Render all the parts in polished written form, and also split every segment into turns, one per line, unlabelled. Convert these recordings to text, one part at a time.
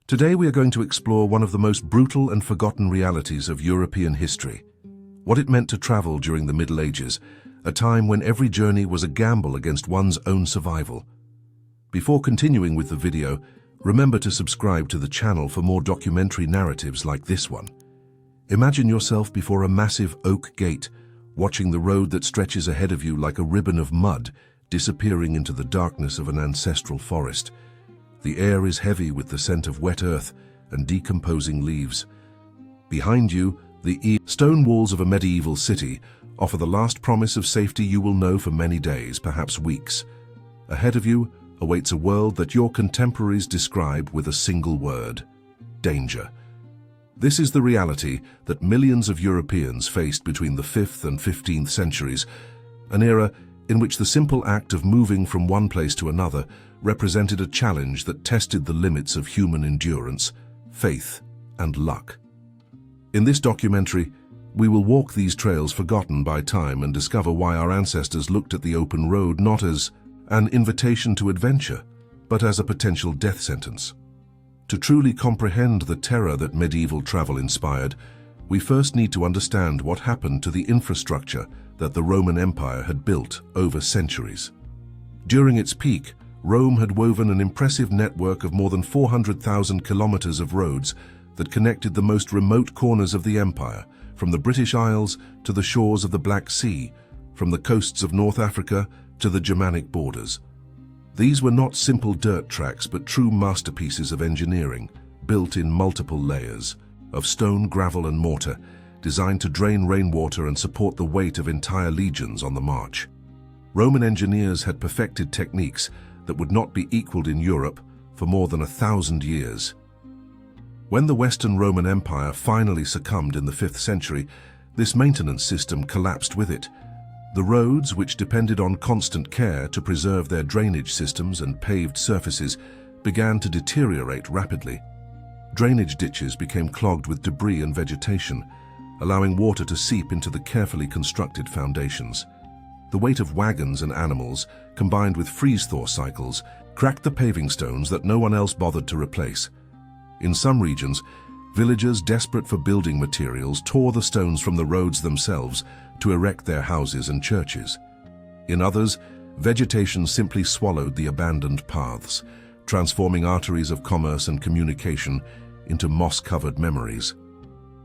Today we are going to explore one of the most brutal and forgotten realities of European history. What it meant to travel during the Middle Ages, a time when every journey was a gamble against one's own survival. Before continuing with the video, remember to subscribe to the channel for more documentary narratives like this one. Imagine yourself before a massive oak gate, watching the road that stretches ahead of you like a ribbon of mud disappearing into the darkness of an ancestral forest. The air is heavy with the scent of wet earth and decomposing leaves. Behind you, the stone walls of a medieval city offer the last promise of safety you will know for many days, perhaps weeks. Ahead of you awaits a world that your contemporaries describe with a single word: danger. This is the reality that millions of Europeans faced between the 5th and 15th centuries, an era in which the simple act of moving from one place to another represented a challenge that tested the limits of human endurance, faith, and luck. In this documentary, we will walk these trails forgotten by time and discover why our ancestors looked at the open road not as an invitation to adventure, but as a potential death sentence. To truly comprehend the terror that medieval travel inspired, we first need to understand what happened to the infrastructure that the Roman Empire had built over centuries. During its peak, Rome had woven an impressive network of more than 400,000 kilometers of roads that connected the most remote corners of the empire, from the British Isles to the shores of the Black Sea, from the coasts of North Africa to the Germanic borders. These were not simple dirt tracks but true masterpieces of engineering, built in multiple layers of stone, gravel and mortar, designed to drain rainwater and support the weight of entire legions on the march. Roman engineers had perfected techniques that would not be equaled in Europe for more than 1,000 years. When the Western Roman Empire finally succumbed in the 5th century, this maintenance system collapsed with it. The roads, which depended on constant care to preserve their drainage systems and paved surfaces, began to deteriorate rapidly. Drainage ditches became clogged with debris and vegetation, allowing water to seep into the carefully constructed foundations. The weight of wagons and animals, combined with freeze-thaw cycles, cracked the paving stones that no one else bothered to replace. In some regions, villagers desperate for building materials tore the stones from the roads themselves to erect their houses and churches. In others, vegetation simply swallowed the abandoned paths, transforming arteries of commerce and communication into moss-covered memories.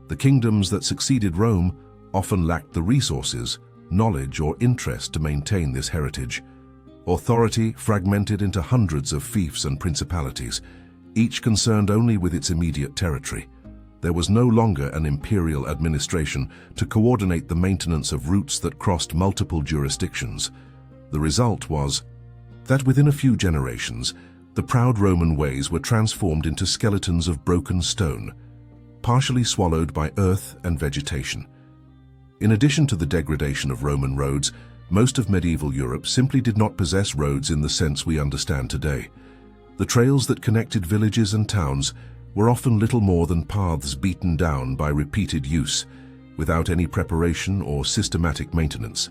The kingdoms that succeeded Rome often lacked the resources, knowledge or interest to maintain this heritage. Authority fragmented into hundreds of fiefs and principalities, each concerned only with its immediate territory. There was no longer an imperial administration to coordinate the maintenance of routes that crossed multiple jurisdictions. The result was that within a few generations, the proud Roman ways were transformed into skeletons of broken stone, partially swallowed by earth and vegetation. In addition to the degradation of Roman roads, most of medieval Europe simply did not possess roads in the sense we understand today. The trails that connected villages and towns were often little more than paths beaten down by repeated use, without any preparation or systematic maintenance.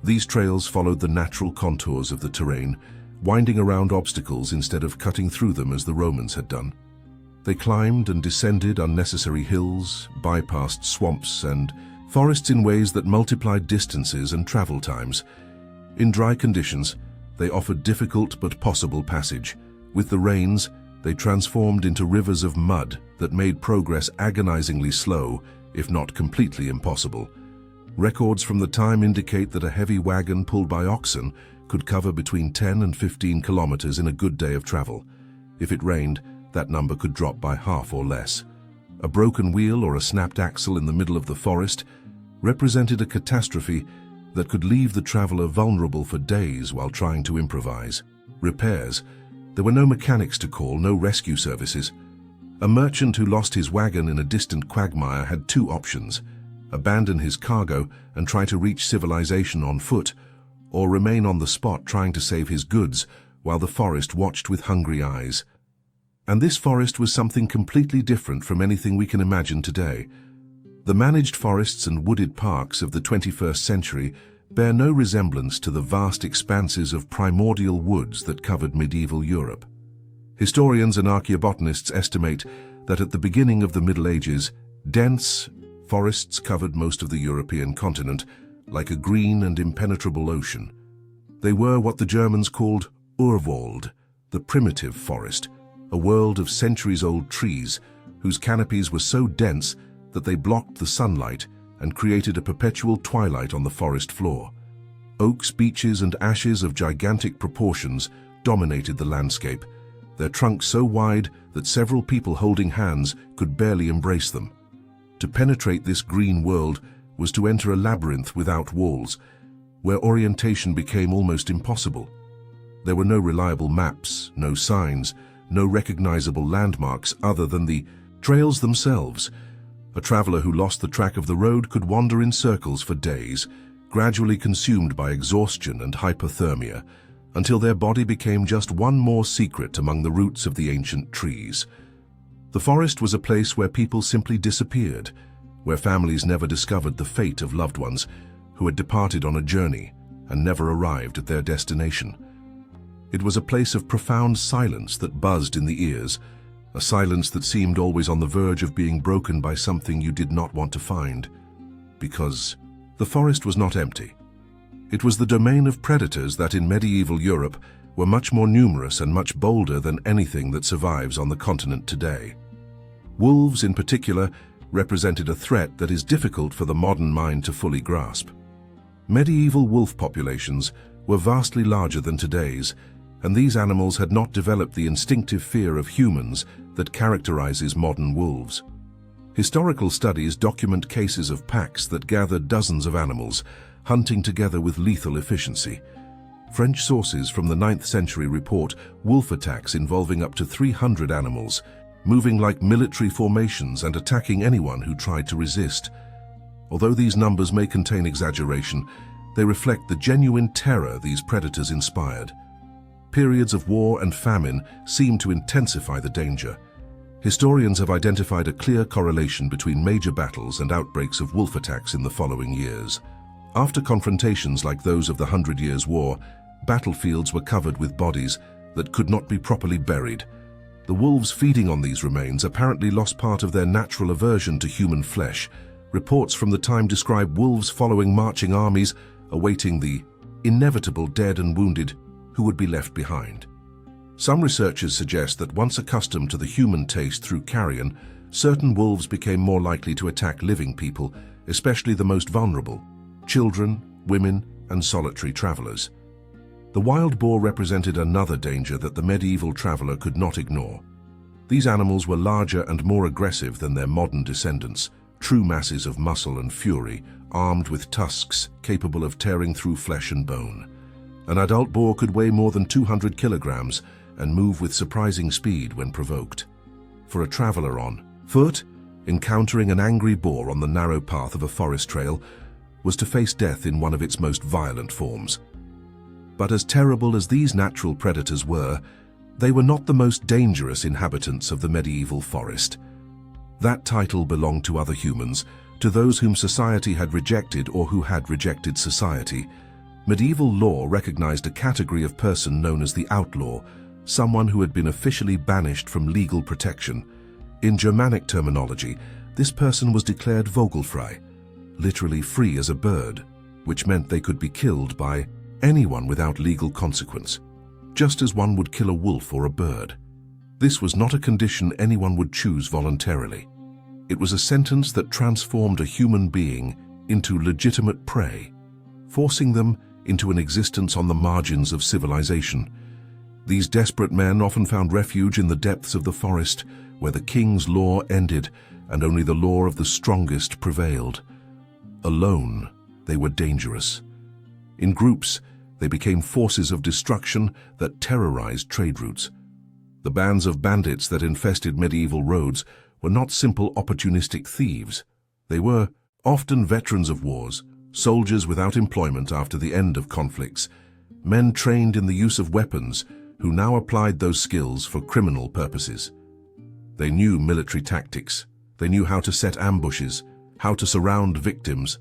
These trails followed the natural contours of the terrain, winding around obstacles instead of cutting through them as the Romans had done. They climbed and descended unnecessary hills, bypassed swamps and forests in ways that multiplied distances and travel times. In dry conditions, they offered difficult but possible passage. With the rains, they transformed into rivers of mud that made progress agonizingly slow, if not completely impossible. Records from the time indicate that a heavy wagon pulled by oxen could cover between 10 and 15 kilometers in a good day of travel. If it rained, that number could drop by half or less. A broken wheel or a snapped axle in the middle of the forest represented a catastrophe that could leave the traveler vulnerable for days while trying to improvise. Repairs. There were no mechanics to call, no rescue services. A merchant who lost his wagon in a distant quagmire had two options: abandon his cargo and try to reach civilization on foot, or remain on the spot trying to save his goods while the forest watched with hungry eyes. And this forest was something completely different from anything we can imagine today. The managed forests and wooded parks of the 21st century bear no resemblance to the vast expanses of primordial woods that covered medieval Europe. Historians and archaeobotanists estimate that at the beginning of the Middle Ages, dense forests covered most of the European continent, like a green and impenetrable ocean. They were what the Germans called Urwald, the primitive forest, a world of centuries-old trees whose canopies were so dense that they blocked the sunlight and created a perpetual twilight on the forest floor. Oaks, beeches, and ashes of gigantic proportions dominated the landscape, their trunks so wide that several people holding hands could barely embrace them. To penetrate this green world was to enter a labyrinth without walls, where orientation became almost impossible. There were no reliable maps, no signs, no recognizable landmarks other than the trails themselves. A traveler who lost the track of the road could wander in circles for days, gradually consumed by exhaustion and hypothermia, until their body became just one more secret among the roots of the ancient trees. The forest was a place where people simply disappeared, where families never discovered the fate of loved ones who had departed on a journey and never arrived at their destination. It was a place of profound silence that buzzed in the ears, a silence that seemed always on the verge of being broken by something you did not want to find. Because the forest was not empty. It was the domain of predators that in medieval Europe were much more numerous and much bolder than anything that survives on the continent today. Wolves, in particular, represented a threat that is difficult for the modern mind to fully grasp. Medieval wolf populations were vastly larger than today's, and these animals had not developed the instinctive fear of humans that characterizes modern wolves. Historical studies document cases of packs that gathered dozens of animals, hunting together with lethal efficiency. French sources from the 9th century report wolf attacks involving up to 300 animals, moving like military formations and attacking anyone who tried to resist. Although these numbers may contain exaggeration, they reflect the genuine terror these predators inspired. Periods of war and famine seem to intensify the danger. Historians have identified a clear correlation between major battles and outbreaks of wolf attacks in the following years. After confrontations like those of the 100 Years' War, battlefields were covered with bodies that could not be properly buried. The wolves feeding on these remains apparently lost part of their natural aversion to human flesh. Reports from the time describe wolves following marching armies, awaiting the inevitable dead and wounded who would be left behind. Some researchers suggest that once accustomed to the human taste through carrion, certain wolves became more likely to attack living people, especially the most vulnerable: children, women, and solitary travelers. The wild boar represented another danger that the medieval traveler could not ignore. These animals were larger and more aggressive than their modern descendants, true masses of muscle and fury, armed with tusks capable of tearing through flesh and bone. An adult boar could weigh more than 200 kilograms and move with surprising speed when provoked. For a traveler on foot, encountering an angry boar on the narrow path of a forest trail was to face death in one of its most violent forms. But as terrible as these natural predators were, they were not the most dangerous inhabitants of the medieval forest. That title belonged to other humans, to those whom society had rejected or who had rejected society. Medieval law recognized a category of person known as the outlaw, someone who had been officially banished from legal protection. In Germanic terminology, this person was declared vogelfrei, literally free as a bird, which meant they could be killed by anyone without legal consequence, just as one would kill a wolf or a bird. This was not a condition anyone would choose voluntarily. It was a sentence that transformed a human being into legitimate prey, forcing them into an existence on the margins of civilization. These desperate men often found refuge in the depths of the forest, where the king's law ended and only the law of the strongest prevailed. Alone, they were dangerous. In groups, they became forces of destruction that terrorized trade routes. The bands of bandits that infested medieval roads were not simple opportunistic thieves. They were often veterans of wars, soldiers without employment after the end of conflicts, men trained in the use of weapons who now applied those skills for criminal purposes. They knew military tactics. They knew how to set ambushes, how to surround victims,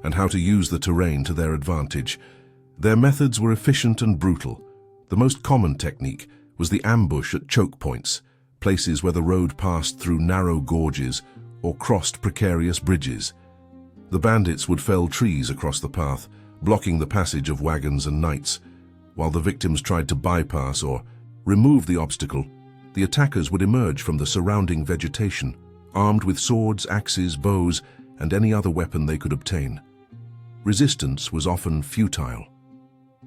and how to use the terrain to their advantage. Their methods were efficient and brutal. The most common technique was the ambush at choke points, places where the road passed through narrow gorges or crossed precarious bridges. The bandits would fell trees across the path, blocking the passage of wagons and knights. While the victims tried to bypass or remove the obstacle, the attackers would emerge from the surrounding vegetation, armed with swords, axes, bows, and any other weapon they could obtain. Resistance was often futile.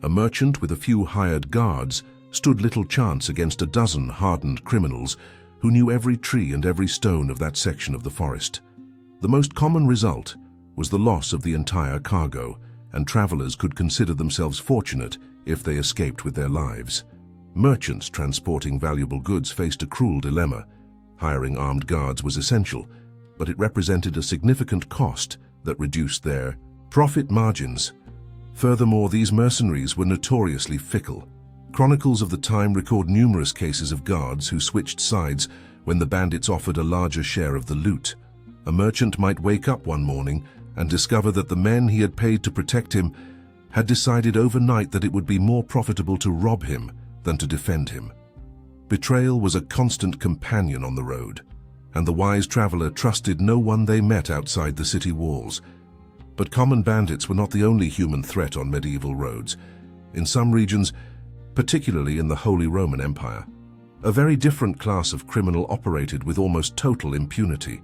A merchant with a few hired guards stood little chance against a dozen hardened criminals who knew every tree and every stone of that section of the forest. The most common result was the loss of the entire cargo, and travelers could consider themselves fortunate if they escaped with their lives. Merchants transporting valuable goods faced a cruel dilemma. Hiring armed guards was essential, but it represented a significant cost that reduced their profit margins. Furthermore, these mercenaries were notoriously fickle. Chronicles of the time record numerous cases of guards who switched sides when the bandits offered a larger share of the loot. A merchant might wake up one morning and discover that the men he had paid to protect him had decided overnight that it would be more profitable to rob him than to defend him. Betrayal was a constant companion on the road, and the wise traveler trusted no one they met outside the city walls. But common bandits were not the only human threat on medieval roads. In some regions, particularly in the Holy Roman Empire, a very different class of criminal operated with almost total impunity.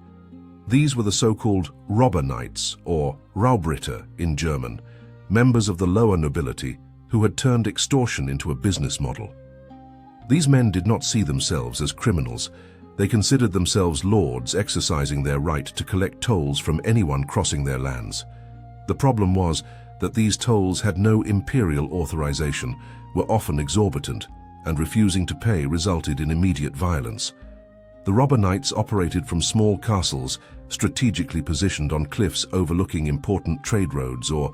These were the so-called robber knights, or Raubritter in German, members of the lower nobility who had turned extortion into a business model. These men did not see themselves as criminals. They considered themselves lords exercising their right to collect tolls from anyone crossing their lands. The problem was that these tolls had no imperial authorization, were often exorbitant, and refusing to pay resulted in immediate violence. The robber knights operated from small castles strategically positioned on cliffs overlooking important trade roads or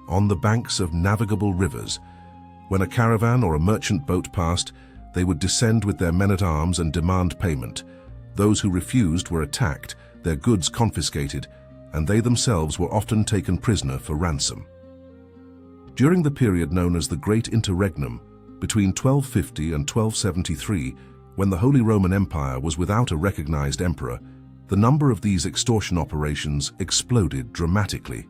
on the banks of navigable rivers. When a caravan or a merchant boat passed, they would descend with their men-at-arms and demand payment. Those who refused were attacked, their goods confiscated, and they themselves were often taken prisoner for ransom. During the period known as the Great Interregnum, between 1250 and 1273, when the Holy Roman Empire was without a recognized emperor, the number of these extortion operations exploded dramatically.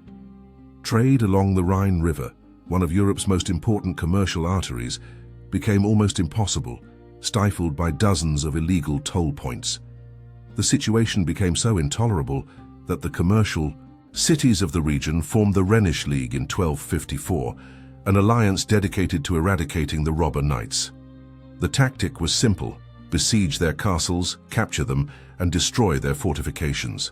Trade along the Rhine River, one of Europe's most important commercial arteries, became almost impossible, stifled by dozens of illegal toll points. The situation became so intolerable that the commercial cities of the region formed the Rhenish League in 1254, an alliance dedicated to eradicating the robber knights. The tactic was simple: besiege their castles, capture them, and destroy their fortifications.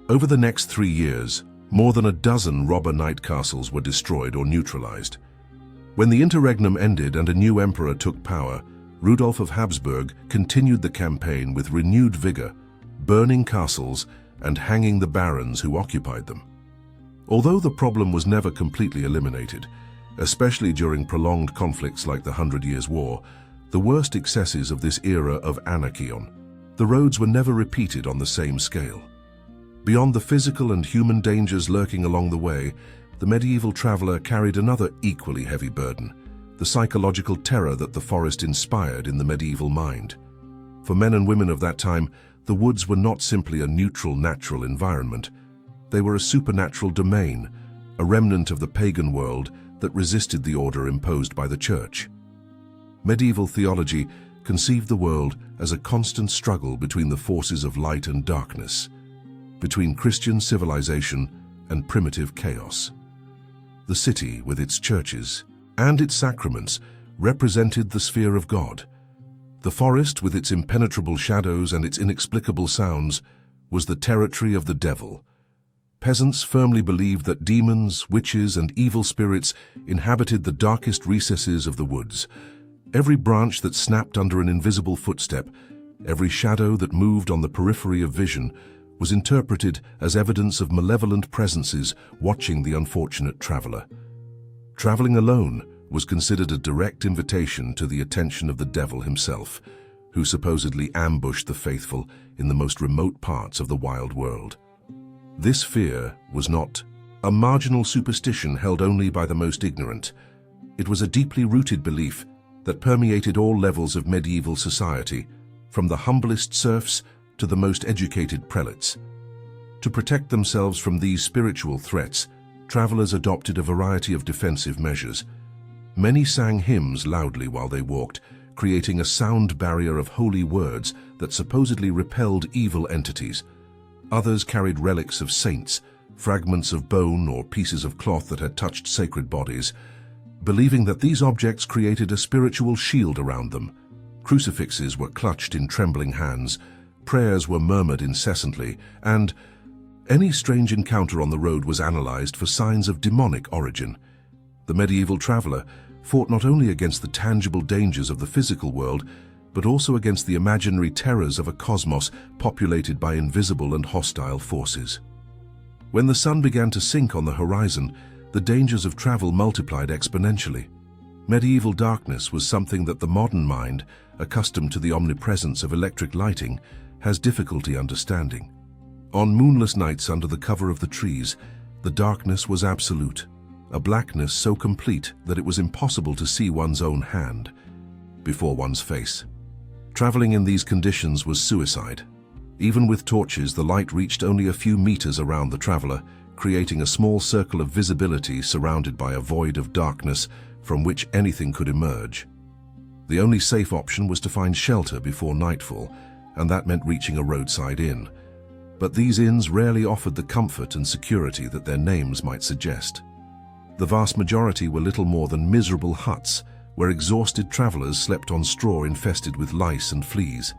Over the next 3 years, more than a dozen robber knight castles were destroyed or neutralized. When the interregnum ended and a new emperor took power, Rudolf of Habsburg continued the campaign with renewed vigor, burning castles and hanging the barons who occupied them. Although the problem was never completely eliminated, especially during prolonged conflicts like the 100 Years' War, the worst excesses of this era of anarchy the roads were never repeated on the same scale. Beyond the physical and human dangers lurking along the way, the medieval traveler carried another equally heavy burden: the psychological terror that the forest inspired in the medieval mind. For men and women of that time, the woods were not simply a neutral natural environment. They were a supernatural domain, a remnant of the pagan world that resisted the order imposed by the church. Medieval theology conceived the world as a constant struggle between the forces of light and darkness, between Christian civilization and primitive chaos. The city, with its churches and its sacraments, represented the sphere of God. The forest, with its impenetrable shadows and its inexplicable sounds, was the territory of the devil. Peasants firmly believed that demons, witches, and evil spirits inhabited the darkest recesses of the woods. Every branch that snapped under an invisible footstep, every shadow that moved on the periphery of vision, was interpreted as evidence of malevolent presences watching the unfortunate traveler. Traveling alone was considered a direct invitation to the attention of the devil himself, who supposedly ambushed the faithful in the most remote parts of the wild world. This fear was not a marginal superstition held only by the most ignorant. It was a deeply rooted belief that permeated all levels of medieval society, from the humblest serfs to the most educated prelates. To protect themselves from these spiritual threats, travelers adopted a variety of defensive measures. Many sang hymns loudly while they walked, creating a sound barrier of holy words that supposedly repelled evil entities. Others carried relics of saints, fragments of bone or pieces of cloth that had touched sacred bodies, believing that these objects created a spiritual shield around them. Crucifixes were clutched in trembling hands, prayers were murmured incessantly, and any strange encounter on the road was analyzed for signs of demonic origin. The medieval traveler fought not only against the tangible dangers of the physical world, but also against the imaginary terrors of a cosmos populated by invisible and hostile forces. When the sun began to sink on the horizon, the dangers of travel multiplied exponentially. Medieval darkness was something that the modern mind, accustomed to the omnipresence of electric lighting, has difficulty understanding. On moonless nights under the cover of the trees, the darkness was absolute, a blackness so complete that it was impossible to see one's own hand before one's face. Traveling in these conditions was suicide. Even with torches, the light reached only a few meters around the traveler, creating a small circle of visibility surrounded by a void of darkness from which anything could emerge. The only safe option was to find shelter before nightfall, and that meant reaching a roadside inn. But these inns rarely offered the comfort and security that their names might suggest. The vast majority were little more than miserable huts, where exhausted travelers slept on straw infested with lice and fleas.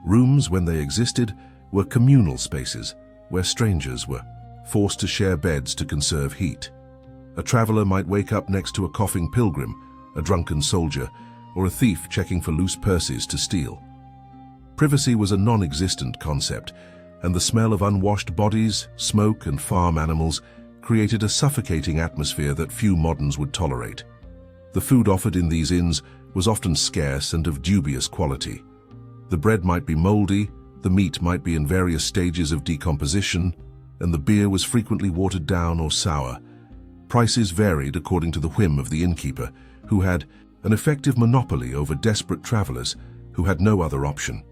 Rooms, when they existed, were communal spaces, where strangers were forced to share beds to conserve heat. A traveler might wake up next to a coughing pilgrim, a drunken soldier, or a thief checking for loose purses to steal. Privacy was a non-existent concept, and the smell of unwashed bodies, smoke, and farm animals created a suffocating atmosphere that few moderns would tolerate. The food offered in these inns was often scarce and of dubious quality. The bread might be moldy, the meat might be in various stages of decomposition, and the beer was frequently watered down or sour. Prices varied according to the whim of the innkeeper, who had an effective monopoly over desperate travelers who had no other option.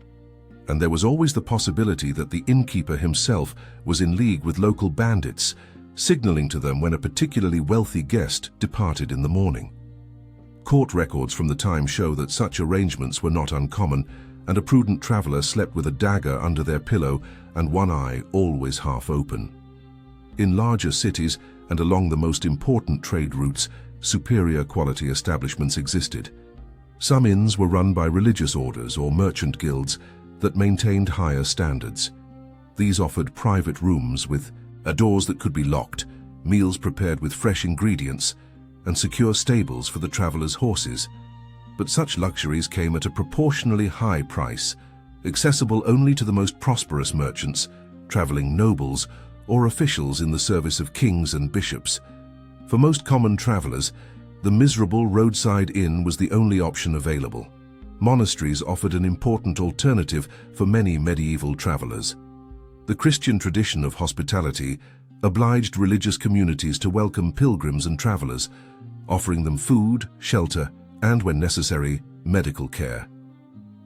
And there was always the possibility that the innkeeper himself was in league with local bandits, signaling to them when a particularly wealthy guest departed in the morning. Court records from the time show that such arrangements were not uncommon, and a prudent traveler slept with a dagger under their pillow and one eye always half open. In larger cities and along the most important trade routes, superior quality establishments existed. Some inns were run by religious orders or merchant guilds that maintained higher standards. These offered private rooms with doors that could be locked, meals prepared with fresh ingredients, and secure stables for the travelers' horses. But such luxuries came at a proportionally high price, accessible only to the most prosperous merchants, traveling nobles, or officials in the service of kings and bishops. For most common travelers, the miserable roadside inn was the only option available. Monasteries offered an important alternative for many medieval travelers. The Christian tradition of hospitality obliged religious communities to welcome pilgrims and travelers, offering them food, shelter, and, when necessary, medical care.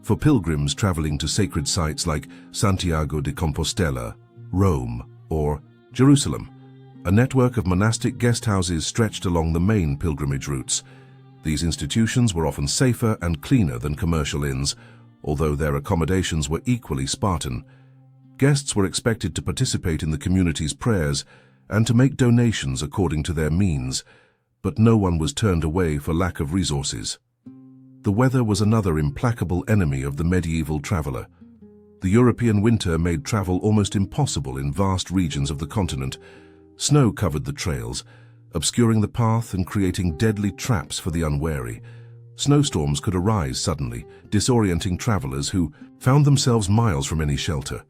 For pilgrims traveling to sacred sites like Santiago de Compostela, Rome, or Jerusalem, a network of monastic guest houses stretched along the main pilgrimage routes. These institutions were often safer and cleaner than commercial inns, although their accommodations were equally Spartan. Guests were expected to participate in the community's prayers and to make donations according to their means, but no one was turned away for lack of resources. The weather was another implacable enemy of the medieval traveler. The European winter made travel almost impossible in vast regions of the continent. Snow covered the trails, obscuring the path and creating deadly traps for the unwary. Snowstorms could arise suddenly, disorienting travelers who found themselves miles from any shelter.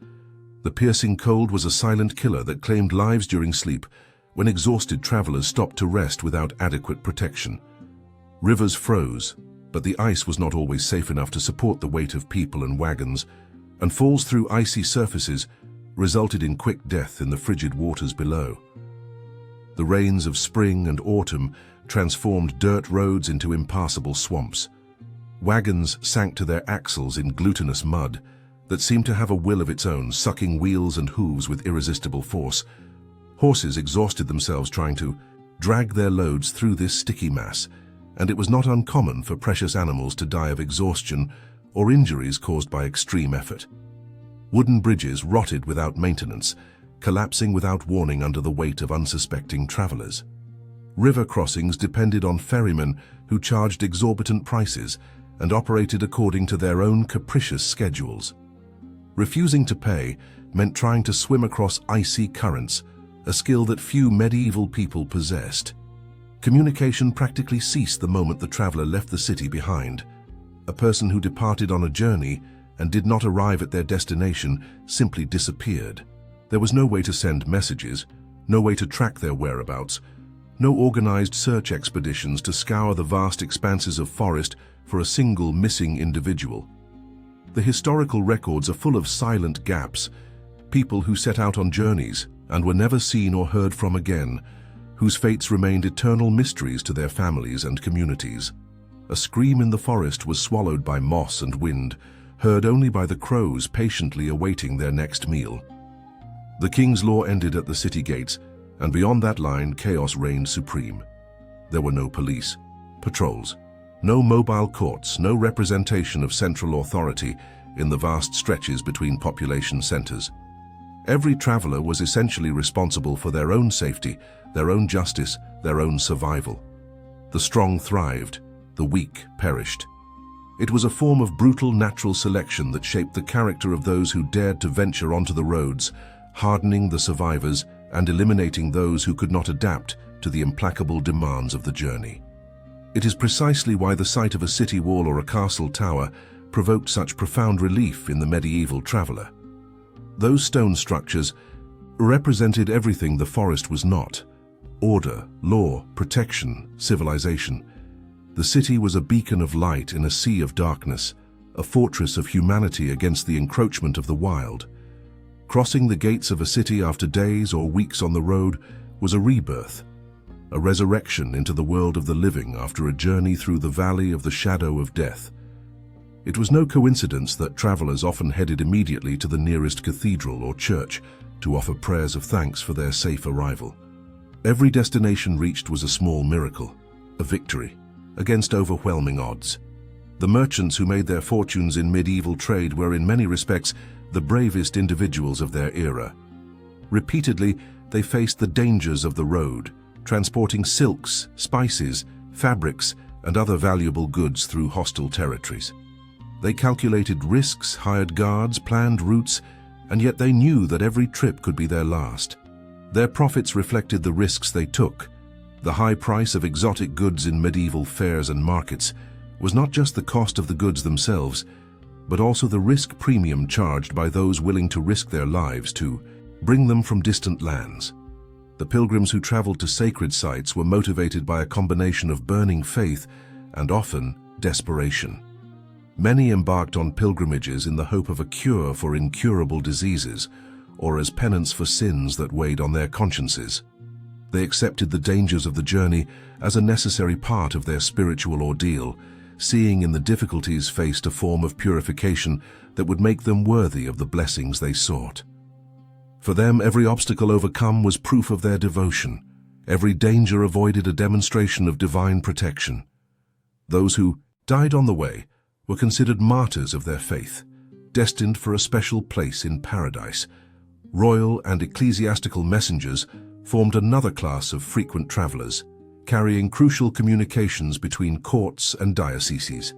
The piercing cold was a silent killer that claimed lives during sleep, when exhausted travelers stopped to rest without adequate protection. Rivers froze, but the ice was not always safe enough to support the weight of people and wagons, and falls through icy surfaces resulted in quick death in the frigid waters below. The rains of spring and autumn transformed dirt roads into impassable swamps. Wagons sank to their axles in glutinous mud that seemed to have a will of its own, sucking wheels and hooves with irresistible force. Horses exhausted themselves trying to drag their loads through this sticky mass, and it was not uncommon for precious animals to die of exhaustion or injuries caused by extreme effort. Wooden bridges rotted without maintenance, collapsing without warning under the weight of unsuspecting travelers. River crossings depended on ferrymen who charged exorbitant prices and operated according to their own capricious schedules. Refusing to pay meant trying to swim across icy currents, a skill that few medieval people possessed. Communication practically ceased the moment the traveler left the city behind. A person who departed on a journey and did not arrive at their destination simply disappeared. There was no way to send messages, no way to track their whereabouts, no organized search expeditions to scour the vast expanses of forest for a single missing individual. The historical records are full of silent gaps, people who set out on journeys and were never seen or heard from again, whose fates remained eternal mysteries to their families and communities. A scream in the forest was swallowed by moss and wind, heard only by the crows patiently awaiting their next meal. The king's law ended at the city gates, and beyond that line, chaos reigned supreme. There were no police, patrols, no mobile courts, no representation of central authority in the vast stretches between population centers. Every traveler was essentially responsible for their own safety, their own justice, their own survival. The strong thrived, the weak perished. It was a form of brutal natural selection that shaped the character of those who dared to venture onto the roads, hardening the survivors and eliminating those who could not adapt to the implacable demands of the journey. It is precisely why the sight of a city wall or a castle tower provoked such profound relief in the medieval traveler. Those stone structures represented everything the forest was not: order, law, protection, civilization. The city was a beacon of light in a sea of darkness, a fortress of humanity against the encroachment of the wild. Crossing the gates of a city after days or weeks on the road was a rebirth, a resurrection into the world of the living after a journey through the valley of the shadow of death. It was no coincidence that travelers often headed immediately to the nearest cathedral or church to offer prayers of thanks for their safe arrival. Every destination reached was a small miracle, a victory, against overwhelming odds. The merchants who made their fortunes in medieval trade were in many respects the bravest individuals of their era. Repeatedly, they faced the dangers of the road, transporting silks, spices, fabrics, and other valuable goods through hostile territories. They calculated risks, hired guards, planned routes, and yet they knew that every trip could be their last. Their profits reflected the risks they took. The high price of exotic goods in medieval fairs and markets was not just the cost of the goods themselves, but also the risk premium charged by those willing to risk their lives to bring them from distant lands. The pilgrims who traveled to sacred sites were motivated by a combination of burning faith and often desperation. Many embarked on pilgrimages in the hope of a cure for incurable diseases or as penance for sins that weighed on their consciences. They accepted the dangers of the journey as a necessary part of their spiritual ordeal, seeing in the difficulties faced a form of purification that would make them worthy of the blessings they sought. For them, every obstacle overcome was proof of their devotion. Every danger avoided a demonstration of divine protection. Those who died on the way were considered martyrs of their faith, destined for a special place in paradise. Royal and ecclesiastical messengers formed another class of frequent travelers, carrying crucial communications between courts and dioceses.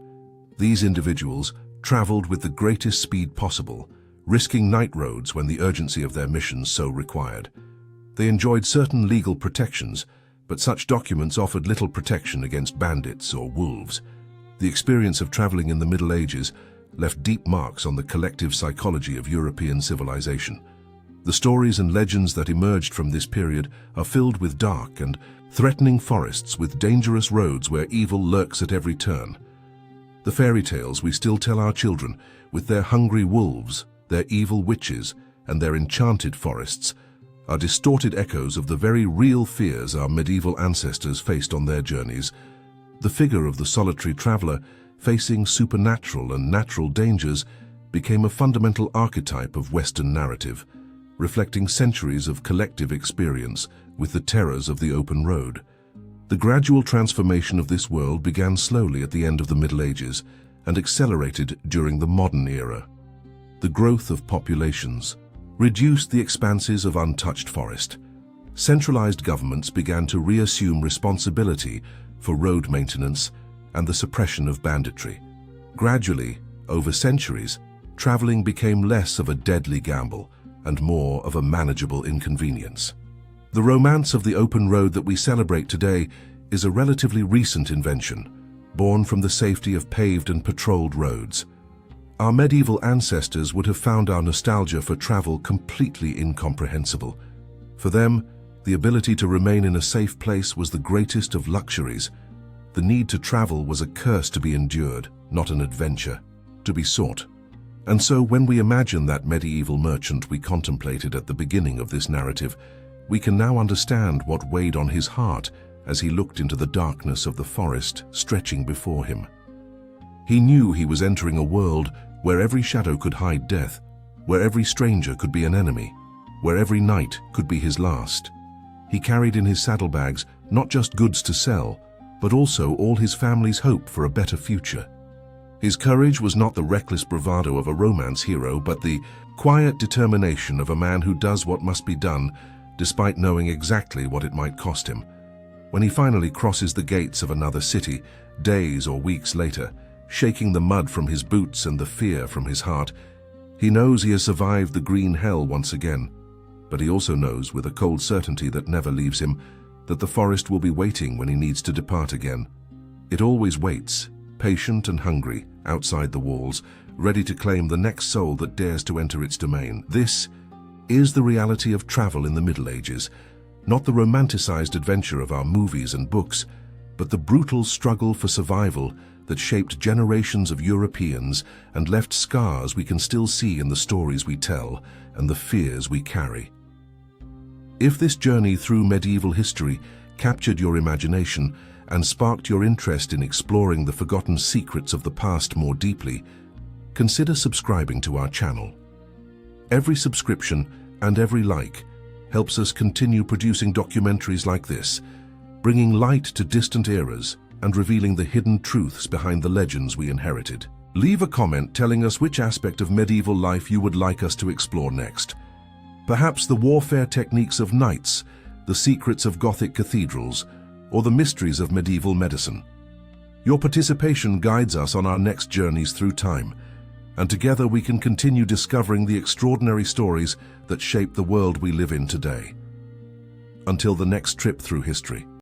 These individuals traveled with the greatest speed possible, risking night roads when the urgency of their missions so required. They enjoyed certain legal protections, but such documents offered little protection against bandits or wolves. The experience of traveling in the Middle Ages left deep marks on the collective psychology of European civilization. The stories and legends that emerged from this period are filled with dark and threatening forests with dangerous roads where evil lurks at every turn. The fairy tales we still tell our children, with their hungry wolves, their evil witches, and their enchanted forests, are distorted echoes of the very real fears our medieval ancestors faced on their journeys. The figure of the solitary traveler facing supernatural and natural dangers, became a fundamental archetype of Western narrative, reflecting centuries of collective experience with the terrors of the open road. The gradual transformation of this world began slowly at the end of the Middle Ages and accelerated during the modern era. The growth of populations reduced the expanses of untouched forest. Centralized governments began to reassume responsibility for road maintenance and the suppression of banditry. Gradually, over centuries, traveling became less of a deadly gamble and more of a manageable inconvenience. The romance of the open road that we celebrate today is a relatively recent invention, born from the safety of paved and patrolled roads. Our medieval ancestors would have found our nostalgia for travel completely incomprehensible. For them, the ability to remain in a safe place was the greatest of luxuries. The need to travel was a curse to be endured, not an adventure to be sought. And so when we imagine that medieval merchant we contemplated at the beginning of this narrative, we can now understand what weighed on his heart as he looked into the darkness of the forest stretching before him. He knew he was entering a world where every shadow could hide death, where every stranger could be an enemy, where every night could be his last. He carried in his saddlebags not just goods to sell, but also all his family's hope for a better future. His courage was not the reckless bravado of a romance hero, but the quiet determination of a man who does what must be done, despite knowing exactly what it might cost him. When he finally crosses the gates of another city, days or weeks later, shaking the mud from his boots and the fear from his heart, he knows he has survived the green hell once again. But he also knows, with a cold certainty that never leaves him, that the forest will be waiting when he needs to depart again. It always waits, patient and hungry, outside the walls, ready to claim the next soul that dares to enter its domain. This is the reality of travel in the Middle Ages, not the romanticized adventure of our movies and books, but the brutal struggle for survival that shaped generations of Europeans and left scars we can still see in the stories we tell and the fears we carry. If this journey through medieval history captured your imagination and sparked your interest in exploring the forgotten secrets of the past more deeply, consider subscribing to our channel. Every subscription and every like helps us continue producing documentaries like this, bringing light to distant eras and revealing the hidden truths behind the legends we inherited. Leave a comment telling us which aspect of medieval life you would like us to explore next. Perhaps the warfare techniques of knights, the secrets of Gothic cathedrals, or the mysteries of medieval medicine. Your participation guides us on our next journeys through time, and together we can continue discovering the extraordinary stories that shape the world we live in today. Until the next trip through history.